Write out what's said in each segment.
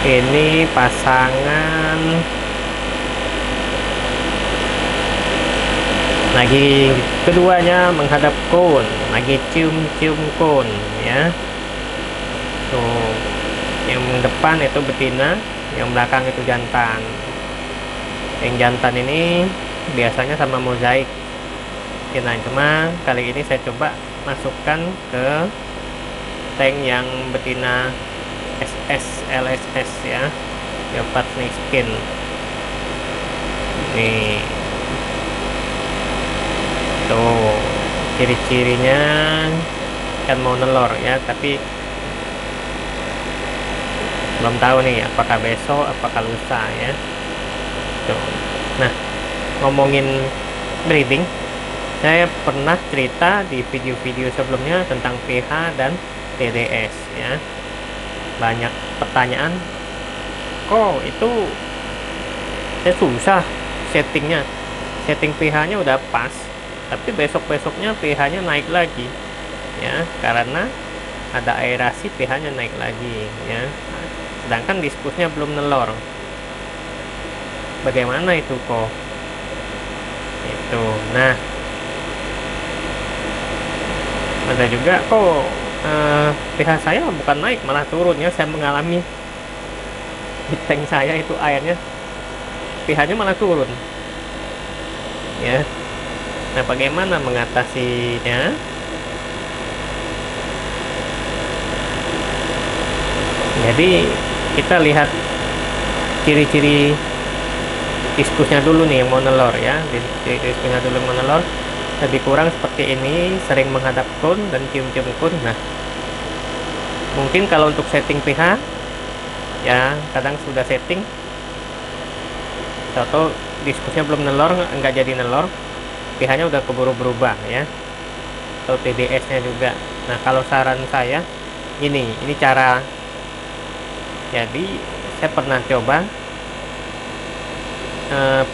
Ini pasangan lagi keduanya menghadap kon, lagi cium-cium kon ya. Tuh, yang depan itu betina, yang belakang itu jantan. Yang jantan ini biasanya sama mozaik. Nah, cuma kali ini saya coba masukkan ke tank yang betina SS LSS ya, Leopard Snakeskin. Nih tuh ciri-cirinya kan mau nelor ya, tapi belum tahu nih apakah besok apakah lusa ya. Tuh. Nah, ngomongin breeding, saya pernah cerita di video-video sebelumnya tentang pH dan TDS ya. Banyak pertanyaan, kok itu saya susah settingnya, setting pH-nya udah pas tapi besok-besoknya pH-nya naik lagi ya, karena ada aerasi pH-nya naik lagi ya, sedangkan diskusnya belum nelor. Bagaimana itu kok itu? Nah, ada juga kok pH saya bukan naik malah turun ya. Saya mengalami di tank saya itu airnya pH-nya malah turun ya. Nah, bagaimana mengatasinya? Jadi kita lihat ciri-ciri diskusnya dulu nih yang mau nelor ya. Diskusnya dulu mau nelor lebih kurang seperti ini, sering menghadap kon dan cium-cium kon. Nah, mungkin kalau untuk setting pH ya, kadang sudah setting atau diskusnya belum nelor, enggak jadi nelor, pH-nya udah keburu berubah ya, atau TDS-nya juga. Nah, kalau saran saya ini cara, jadi saya pernah coba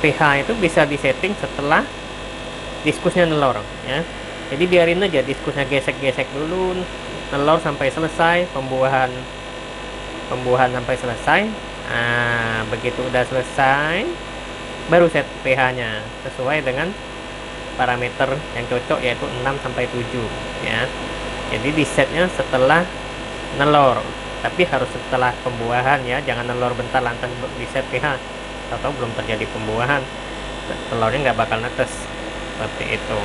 pH itu bisa disetting setelah diskusnya nelor ya. Jadi biarin aja diskusnya gesek-gesek dulu, nelor sampai selesai, pembuahan sampai selesai. Nah, begitu udah selesai baru set pH-nya sesuai dengan parameter yang cocok, yaitu 6 sampai 7 ya. Jadi di setnya setelah nelor, tapi harus setelah pembuahan ya, jangan nelor bentar lantas di set pH atau belum terjadi pembuahan, telurnya nggak bakal netes seperti itu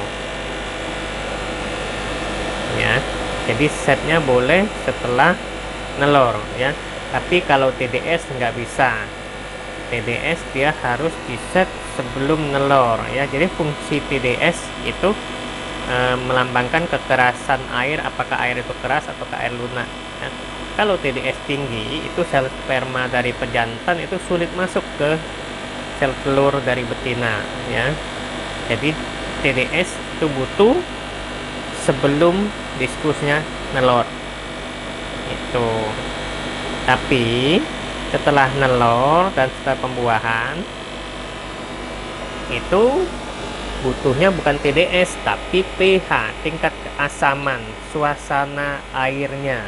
ya. Jadi setnya boleh setelah nelor ya, tapi kalau TDS nggak bisa. TDS dia harus di set sebelum nelor ya. Jadi fungsi TDS itu melambangkan kekerasan air, apakah air itu keras atau air lunak ya. Kalau TDS tinggi, itu sel sperma dari pejantan itu sulit masuk ke sel telur dari betina ya. Jadi TDS itu butuh sebelum diskusnya nelor itu. Tapi setelah nelor dan setelah pembuahan itu butuhnya bukan TDS tapi pH, tingkat keasaman suasana airnya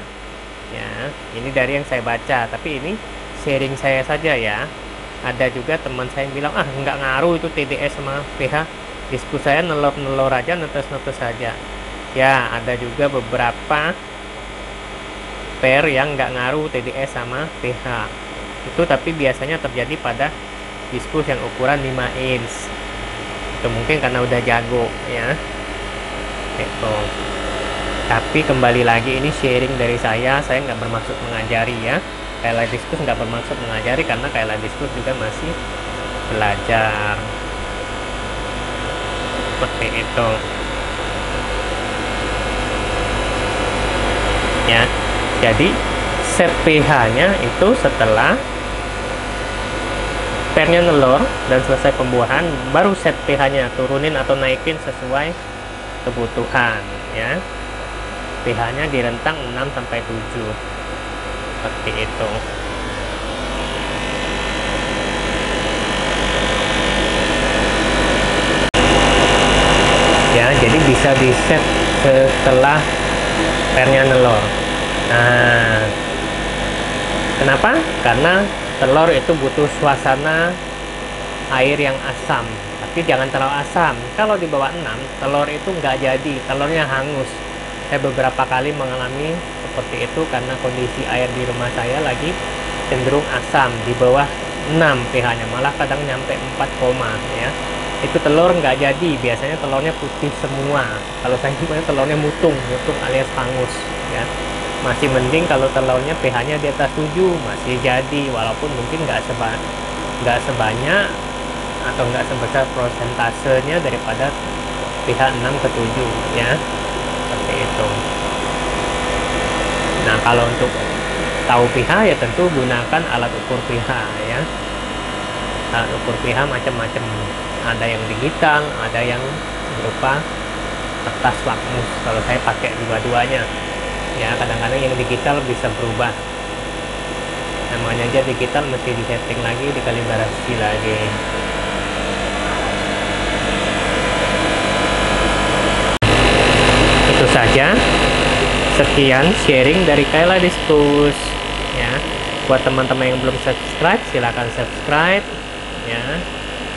ya. Ini dari yang saya baca, tapi ini sharing saya saja ya. Ada juga teman saya yang bilang, nggak ngaruh itu TDS sama pH, diskus saya nelor aja, netes saja ya. Ada juga beberapa pair yang nggak ngaruh TDS sama pH itu, tapi biasanya terjadi pada diskus yang ukuran 5 inch. Itu mungkin karena udah jago ya itu. Tapi kembali lagi, ini sharing dari saya nggak bermaksud mengajari ya. KLA Diskus nggak bermaksud mengajari, karena KLA Diskus juga masih belajar seperti itu ya. Jadi set pH nya itu setelah pairnya nelor dan selesai pembuahan, baru set pH-nya turunin atau naikin sesuai kebutuhan ya. pH-nya di rentang 6 sampai 7. Seperti itu. Ya, jadi bisa di set setelah pairnya nelor. Nah, kenapa? Karena telur itu butuh suasana air yang asam, tapi jangan terlalu asam. Kalau di bawah 6, telur itu nggak jadi, telurnya hangus. Saya beberapa kali mengalami seperti itu karena kondisi air di rumah saya lagi cenderung asam, di bawah 6 pH-nya, malah kadang nyampe 4, ya. Itu telur nggak jadi, biasanya telurnya putih semua. Kalau saya punya telurnya mutung alias hangus ya. Masih mending kalau telurnya pH-nya di atas 7, masih jadi, walaupun mungkin nggak sebanyak atau nggak sebesar prosentasenya daripada pH 6 ke 7 ya. Seperti itu. Nah, kalau untuk tahu pH ya tentu gunakan alat ukur pH ya. Alat ukur pH macam-macam. Ada yang digital, ada yang berupa kertas lakmus. Kalau saya pakai dua-duanya. Ya, kadang-kadang yang digital bisa berubah. Namanya aja digital, mesti disetting lagi, dikalibrasi lagi. Itu saja. Sekian sharing dari Kayla Diskus ya. Buat teman-teman yang belum subscribe, silakan subscribe ya,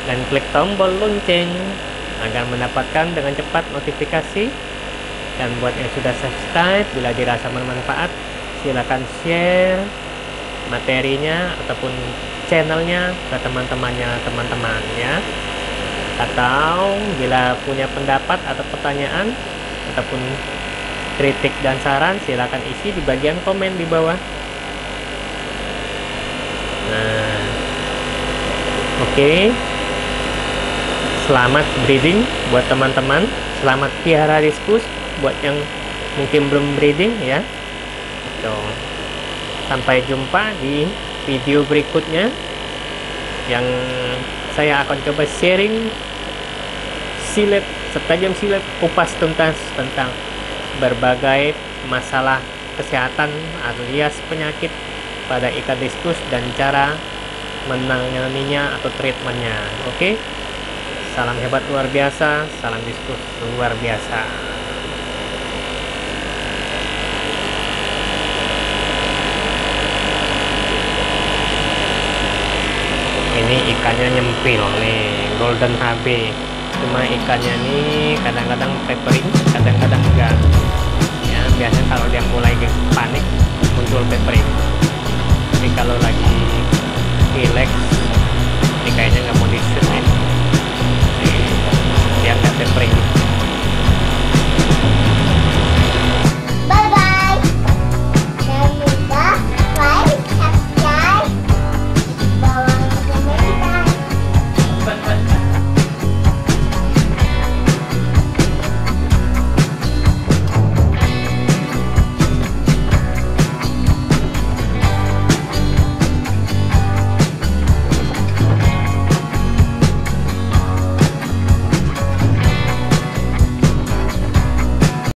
dan klik tombol lonceng agar mendapatkan dengan cepat notifikasi. Dan buat yang sudah subscribe, bila dirasa bermanfaat, silakan share materinya ataupun channelnya ke teman-teman ya. Atau bila punya pendapat atau pertanyaan ataupun kritik dan saran, silakan isi di bagian komen di bawah. Nah, oke. Selamat breeding buat teman-teman, selamat piara diskus buat yang mungkin belum breeding ya. Tuh. Sampai jumpa di video berikutnya yang saya akan coba sharing silet, setajam silet, kupas tuntas tentang berbagai masalah kesehatan alias penyakit pada ikan diskus dan cara menanganinya atau treatmentnya. Oke, salam hebat luar biasa, salam diskus luar biasa. Ini ikannya nyempil nih, golden HB. Cuma ikannya nih kadang-kadang peppering, kadang-kadang enggak ya. Biasanya kalau dia mulai panik muncul peppering, tapi kalau lagi relax